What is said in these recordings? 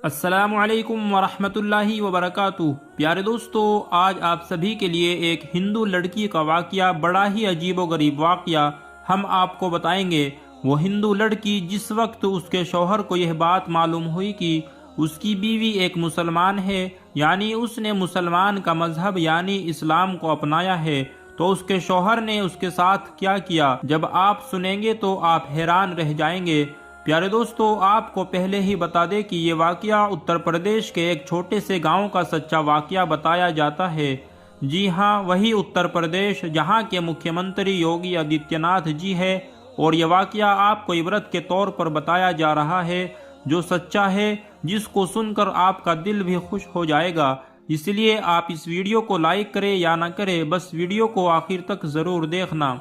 السلام علیکم ورحمۃ اللہ وبرکاتہ۔ پیارے دوستو، آج آپ سبھی کے لیے ایک ہندو لڑکی کا واقعہ، بڑا ہی عجیب و غریب واقعہ ہم آپ کو بتائیں گے۔ وہ ہندو لڑکی جس وقت اس کے شوہر کو یہ بات معلوم ہوئی کہ اس کی بیوی ایک مسلمان ہے، یعنی اس نے مسلمان کا مذہب یعنی اسلام کو اپنایا ہے، تو اس کے شوہر نے اس کے ساتھ کیا کیا، جب آپ سنیں گے تو آپ حیران رہ جائیں گے۔ پیارے دوستو، آپ کو پہلے ہی بتا دیں کہ یہ واقعہ اتر پردیش کے ایک چھوٹے سے گاؤں کا سچا واقعہ بتایا جاتا ہے۔ جی ہاں، وہی اتر پردیش جہاں کے مکھیہ منتری یوگی آدتیہ ناتھ جی ہے، اور یہ واقعہ آپ کو عبرت کے طور پر بتایا جا رہا ہے، جو سچا ہے، جس کو سن کر آپ کا دل بھی خوش ہو جائے گا۔ اس لیے آپ اس ویڈیو کو لائک کریں یا نہ کریں، بس ویڈیو کو آخر تک ضرور دیکھنا۔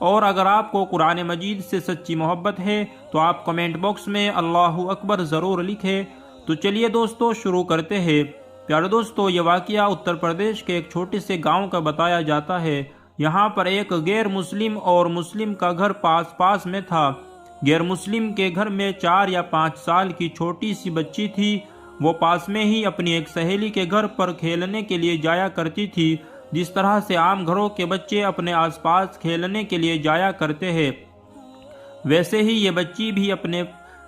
اور اگر آپ کو قرآن مجید سے سچی محبت ہے تو آپ کمنٹ باکس میں اللہ اکبر ضرور لکھیں۔ تو چلیے دوستو، شروع کرتے ہیں۔ پیارے دوستو، یہ واقعہ اتر پردیش کے ایک چھوٹے سے گاؤں کا بتایا جاتا ہے۔ یہاں پر ایک غیر مسلم اور مسلم کا گھر پاس پاس میں تھا۔ غیر مسلم کے گھر میں 4 یا 5 سال کی چھوٹی سی بچی تھی۔ وہ پاس میں ہی اپنی ایک سہیلی کے گھر پر کھیلنے کے لیے جایا کرتی تھی، جس طرح سے عام گھروں کے بچے اپنے آس پاس کھیلنے کے لیے جایا کرتے ہیں، ویسے ہی یہ بچی بھی اپنے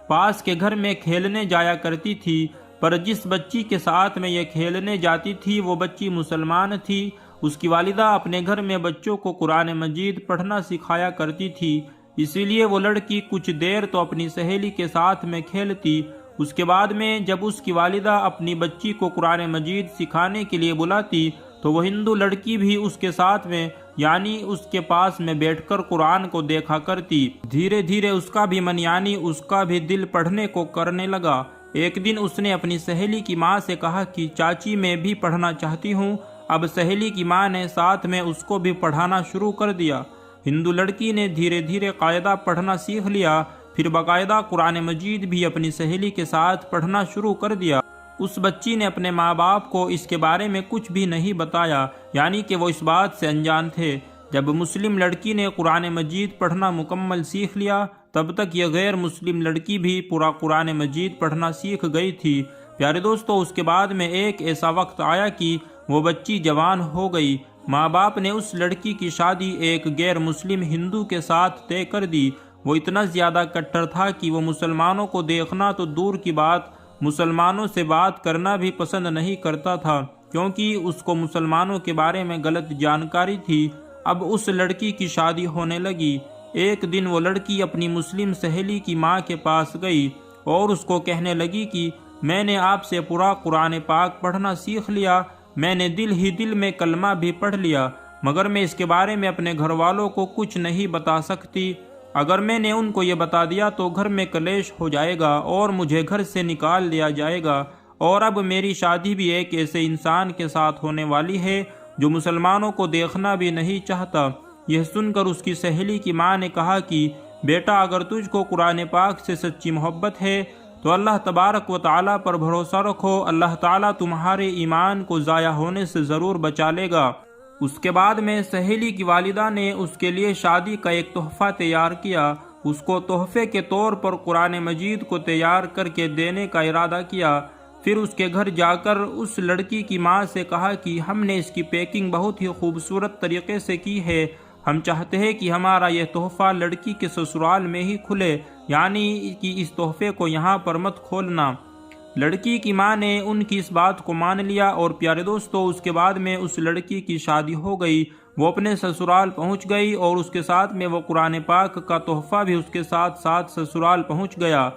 پاس کے گھر میں کھیلنے جایا کرتی تھی۔ پر جس بچی کے ساتھ میں یہ کھیلنے جاتی تھی وہ بچی مسلمان تھی۔ اس کی والدہ اپنے گھر میں بچوں کو قرآن مجید پڑھنا سکھایا کرتی تھی، اسی لیے وہ لڑکی کچھ دیر تو اپنی سہیلی کے ساتھ میں کھیلتی۔ اس کے بعد میں جب اس کی والدہ اپنی بچی کو قرآن مجید سکھانے کے لیے بلاتی تو وہ ہندو لڑکی بھی اس کے ساتھ میں یعنی اس کے پاس میں بیٹھ کر قرآن کو دیکھا کرتی۔ دھیرے دھیرے اس کا بھی من یعنی اس کا بھی دل پڑھنے کو کرنے لگا۔ ایک دن اس نے اپنی سہیلی کی ماں سے کہا کہ چاچی میں بھی پڑھنا چاہتی ہوں۔ اب سہیلی کی ماں نے ساتھ میں اس کو بھی پڑھانا شروع کر دیا۔ ہندو لڑکی نے دھیرے دھیرے قاعدہ پڑھنا سیکھ لیا، پھر باقاعدہ قرآن مجید بھی اپنی سہیلی کے ساتھ پڑھنا شروع کر دیا۔ اس بچی نے اپنے ماں باپ کو اس کے بارے میں کچھ بھی نہیں بتایا، یعنی کہ وہ اس بات سے انجان تھے۔ جب مسلم لڑکی نے قرآن مجید پڑھنا مکمل سیکھ لیا، تب تک یہ غیر مسلم لڑکی بھی پورا قرآن مجید پڑھنا سیکھ گئی تھی۔ پیارے دوستو، اس کے بعد میں ایک ایسا وقت آیا کہ وہ بچی جوان ہو گئی۔ ماں باپ نے اس لڑکی کی شادی ایک غیر مسلم ہندو کے ساتھ طے کر دی۔ وہ اتنا زیادہ کٹر تھا کہ وہ مسلمانوں کو دیکھنا تو دور کی بات، مسلمانوں سے بات کرنا بھی پسند نہیں کرتا تھا، کیونکہ اس کو مسلمانوں کے بارے میں غلط جانکاری تھی۔ اب اس لڑکی کی شادی ہونے لگی۔ ایک دن وہ لڑکی اپنی مسلم سہیلی کی ماں کے پاس گئی اور اس کو کہنے لگی کہ میں نے آپ سے پورا قرآن پاک پڑھنا سیکھ لیا، میں نے دل ہی دل میں کلمہ بھی پڑھ لیا، مگر میں اس کے بارے میں اپنے گھر والوں کو کچھ نہیں بتا سکتی۔ اگر میں نے ان کو یہ بتا دیا تو گھر میں کلیش ہو جائے گا اور مجھے گھر سے نکال دیا جائے گا، اور اب میری شادی بھی ایک ایسے انسان کے ساتھ ہونے والی ہے جو مسلمانوں کو دیکھنا بھی نہیں چاہتا۔ یہ سن کر اس کی سہیلی کی ماں نے کہا کہ بیٹا، اگر تجھ کو قرآن پاک سے سچی محبت ہے تو اللہ تبارک و تعالیٰ پر بھروسہ رکھو، اللہ تعالیٰ تمہارے ایمان کو ضائع ہونے سے ضرور بچا لے گا۔ اس کے بعد میں سہیلی کی والدہ نے اس کے لیے شادی کا ایک تحفہ تیار کیا۔ اس کو تحفے کے طور پر قرآن مجید کو تیار کر کے دینے کا ارادہ کیا۔ پھر اس کے گھر جا کر اس لڑکی کی ماں سے کہا کہ ہم نے اس کی پیکنگ بہت ہی خوبصورت طریقے سے کی ہے، ہم چاہتے ہیں کہ ہمارا یہ تحفہ لڑکی کے سسرال میں ہی کھلے، یعنی کہ اس تحفے کو یہاں پر مت کھولنا۔ لڑکی کی ماں نے ان کی اس بات کو مان لیا، اور پیارے دوستو، اس کے بعد میں اس لڑکی کی شادی ہو گئی۔ وہ اپنے سسرال پہنچ گئی اور اس کے ساتھ میں وہ قرآن پاک کا تحفہ بھی اس کے ساتھ ساتھ سسرال پہنچ گیا۔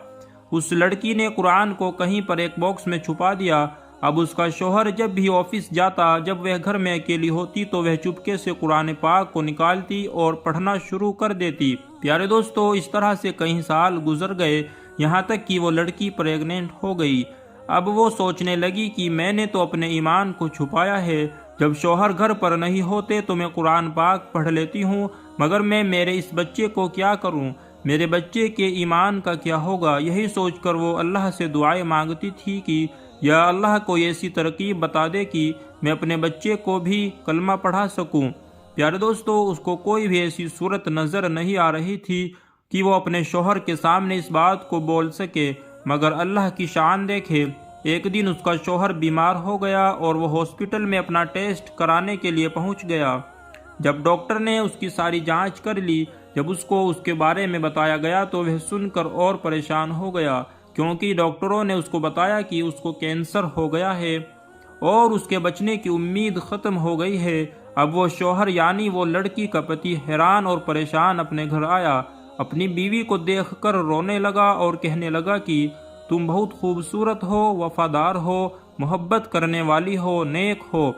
اس لڑکی نے قرآن کو کہیں پر ایک باکس میں چھپا دیا۔ اب اس کا شوہر جب بھی آفس جاتا، جب وہ گھر میں اکیلی ہوتی تو وہ چپکے سے قرآن پاک کو نکالتی اور پڑھنا شروع کر دیتی۔ پیارے دوستو، اس طرح سے کئی سال گزر گئے، یہاں تک کہ وہ لڑکی پریگننٹ ہو گئی۔ اب وہ سوچنے لگی کہ میں نے تو اپنے ایمان کو چھپایا ہے، جب شوہر گھر پر نہیں ہوتے تو میں قرآن پاک پڑھ لیتی ہوں، مگر میں میرے اس بچے کو کیا کروں، میرے بچے کے ایمان کا کیا ہوگا۔ یہی سوچ کر وہ اللہ سے دعائیں مانگتی تھی کہ یا اللہ کوئی ایسی ترکیب بتا دے کہ میں اپنے بچے کو بھی کلمہ پڑھا سکوں۔ پیارے دوستو، اس کو کوئی بھی ایسی صورت نظر نہیں آ رہی تھی کہ وہ اپنے شوہر کے سامنے اس بات کو بول سکے، مگر اللہ کی شان دیکھے، ایک دن اس کا شوہر بیمار ہو گیا اور وہ ہاسپٹل میں اپنا ٹیسٹ کرانے کے لیے پہنچ گیا۔ جب ڈاکٹر نے اس کی ساری جانچ کر لی، جب اس کو اس کے بارے میں بتایا گیا تو وہ سن کر اور پریشان ہو گیا، کیونکہ ڈاکٹروں نے اس کو بتایا کہ اس کو کینسر ہو گیا ہے اور اس کے بچنے کی امید ختم ہو گئی ہے۔ اب وہ شوہر یعنی وہ لڑکی کا پتی حیران اور پریشان اپنے گھر آیا، اپنی بیوی کو دیکھ کر رونے لگا اور کہنے لگا کہ تم بہت خوبصورت ہو، وفادار ہو، محبت کرنے والی ہو، نیک ہو،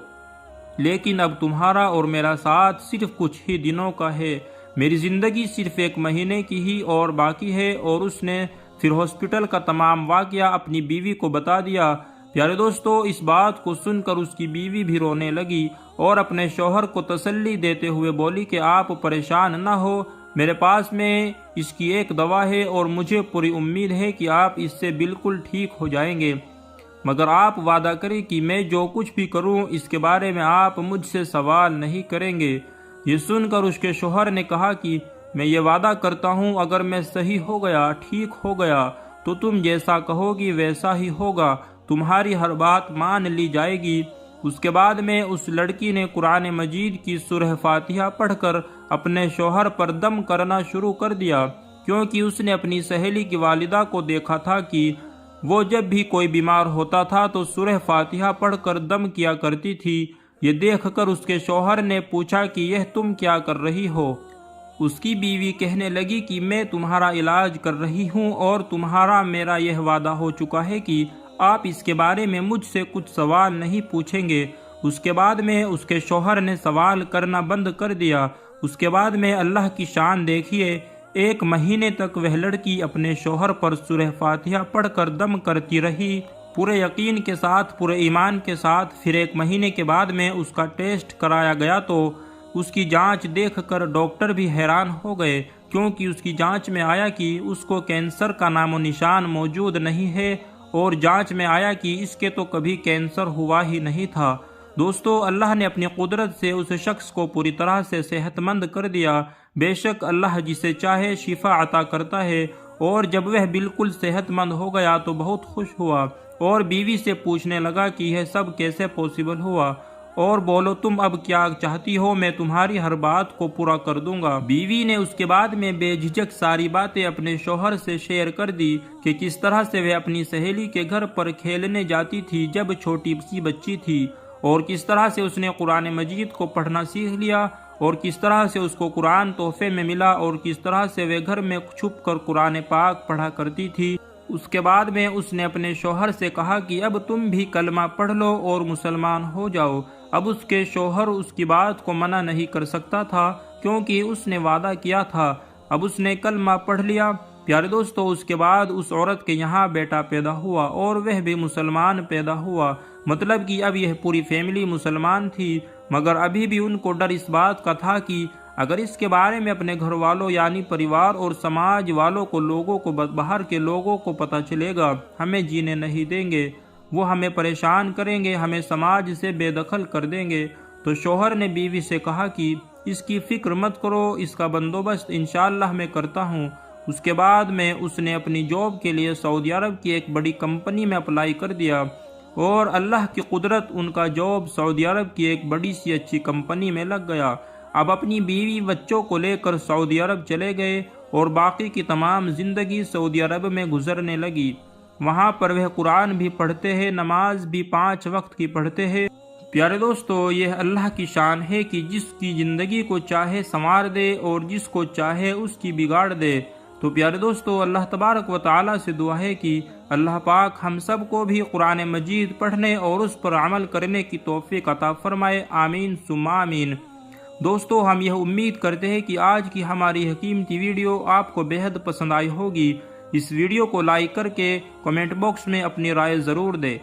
لیکن اب تمہارا اور میرا ساتھ صرف کچھ ہی دنوں کا ہے، میری زندگی صرف 1 مہینے کی ہی اور باقی ہے۔ اور اس نے پھر ہاسپٹل کا تمام واقعہ اپنی بیوی کو بتا دیا۔ پیارے دوستو، اس بات کو سن کر اس کی بیوی بھی رونے لگی اور اپنے شوہر کو تسلی دیتے ہوئے بولی کہ آپ پریشان نہ ہو، میرے پاس میں اس کی ایک دوا ہے اور مجھے پوری امید ہے کہ آپ اس سے بالکل ٹھیک ہو جائیں گے، مگر آپ وعدہ کریں کہ میں جو کچھ بھی کروں اس کے بارے میں آپ مجھ سے سوال نہیں کریں گے۔ یہ سن کر اس کے شوہر نے کہا کہ میں یہ وعدہ کرتا ہوں اگر میں صحیح ہو گیا، ٹھیک ہو گیا تو تم جیسا کہو گی ویسا ہی ہوگا، تمہاری ہر بات مان لی جائے گی۔ اس کے بعد میں اس لڑکی نے قرآن مجید کی سورہ فاتحہ پڑھ کر اپنے شوہر پر دم کرنا شروع کر دیا، کیونکہ اس نے اپنی سہیلی کی والدہ کو دیکھا تھا کہ وہ جب بھی کوئی بیمار ہوتا تھا تو سورہ فاتحہ پڑھ کر دم کیا کرتی تھی۔ یہ دیکھ کر اس کے شوہر نے پوچھا کہ یہ تم کیا کر رہی ہو؟ اس کی بیوی کہنے لگی کہ میں تمہارا علاج کر رہی ہوں اور تمہارا میرا یہ وعدہ ہو چکا ہے کہ آپ اس کے بارے میں مجھ سے کچھ سوال نہیں پوچھیں گے۔ اس کے بعد میں اس کے شوہر نے سوال کرنا بند کر دیا۔ اس کے بعد میں اللہ کی شان دیکھیے، 1 مہینے تک وہ لڑکی اپنے شوہر پر سورہ فاتحہ پڑھ کر دم کرتی رہی، پورے یقین کے ساتھ، پورے ایمان کے ساتھ۔ پھر 1 مہینے کے بعد میں اس کا ٹیسٹ کرایا گیا تو اس کی جانچ دیکھ کر ڈاکٹر بھی حیران ہو گئے، کیونکہ اس کی جانچ میں آیا کہ اس کو کینسر کا نام و نشان موجود نہیں ہے، اور جانچ میں آیا کہ اس کے تو کبھی کینسر ہوا ہی نہیں تھا۔ دوستو، اللہ نے اپنی قدرت سے اس شخص کو پوری طرح سے صحت مند کر دیا۔ بے شک اللہ جسے چاہے شفا عطا کرتا ہے، اور جب وہ بالکل صحت مند ہو گیا تو بہت خوش ہوا اور بیوی سے پوچھنے لگا کہ یہ سب کیسے پاسبل ہوا، اور بولو تم اب کیا چاہتی ہو، میں تمہاری ہر بات کو پورا کر دوں گا۔ بیوی نے اس کے بعد میں بے جھجک ساری باتیں اپنے شوہر سے شیئر کر دی کہ کس طرح سے وہ اپنی سہیلی کے گھر پر کھیلنے جاتی تھی جب چھوٹی سی بچی تھی، اور کس طرح سے اس نے قرآن مجید کو پڑھنا سیکھ لیا، اور کس طرح سے اس کو قرآن تحفے میں ملا، اور کس طرح سے وہ گھر میں چھپ کر قرآن پاک پڑھا کرتی تھی۔ اس کے بعد میں اس نے اپنے شوہر سے کہا کہ اب تم بھی کلمہ پڑھ لو اور مسلمان ہو جاؤ۔ اب اس کے شوہر اس کی بات کو منع نہیں کر سکتا تھا، کیونکہ اس نے وعدہ کیا تھا۔ اب اس نے کلمہ پڑھ لیا۔ پیارے دوستو، اس کے بعد اس عورت کے یہاں بیٹا پیدا ہوا اور وہ بھی مسلمان پیدا ہوا، مطلب کہ اب یہ پوری فیملی مسلمان تھی، مگر ابھی بھی ان کو ڈر اس بات کا تھا کہ اگر اس کے بارے میں اپنے گھر والوں یعنی پریوار اور سماج والوں کو، لوگوں کو، باہر کے لوگوں کو پتہ چلے گا، ہمیں جینے نہیں دیں گے، وہ ہمیں پریشان کریں گے، ہمیں سماج سے بے دخل کر دیں گے۔ تو شوہر نے بیوی سے کہا کہ اس کی فکر مت کرو، اس کا بندوبست انشاءاللہ میں کرتا ہوں۔ اس کے بعد میں اس نے اپنی جاب کے لیے سعودی عرب کی ایک بڑی کمپنی میں اپلائی کر دیا، اور اللہ کی قدرت ان کا جاب سعودی عرب کی ایک بڑی سی اچھی کمپنی میں لگ گیا۔ اب اپنی بیوی بچوں کو لے کر سعودی عرب چلے گئے اور باقی کی تمام زندگی سعودی عرب میں گزرنے لگی۔ وہاں پر وہ قرآن بھی پڑھتے ہیں، نماز بھی 5 وقت کی پڑھتے ہیں۔ پیارے دوستو، یہ اللہ کی شان ہے کہ جس کی زندگی کو چاہے سنوار دے اور جس کو چاہے اس کی بگاڑ دے۔ تو پیارے دوستو، اللہ تبارک و تعالیٰ سے دعا ہے کہ اللہ پاک ہم سب کو بھی قرآن مجید پڑھنے اور اس پر عمل کرنے کی توفیق عطا فرمائے، آمین ثم آمین۔ دوستو، ہم یہ امید کرتے ہیں کہ آج کی ہماری قیمتی ویڈیو آپ کو بے حد پسند آئی ہوگی۔ اس ویڈیو کو لائک کر کے کمنٹ باکس میں اپنی رائے ضرور دیں۔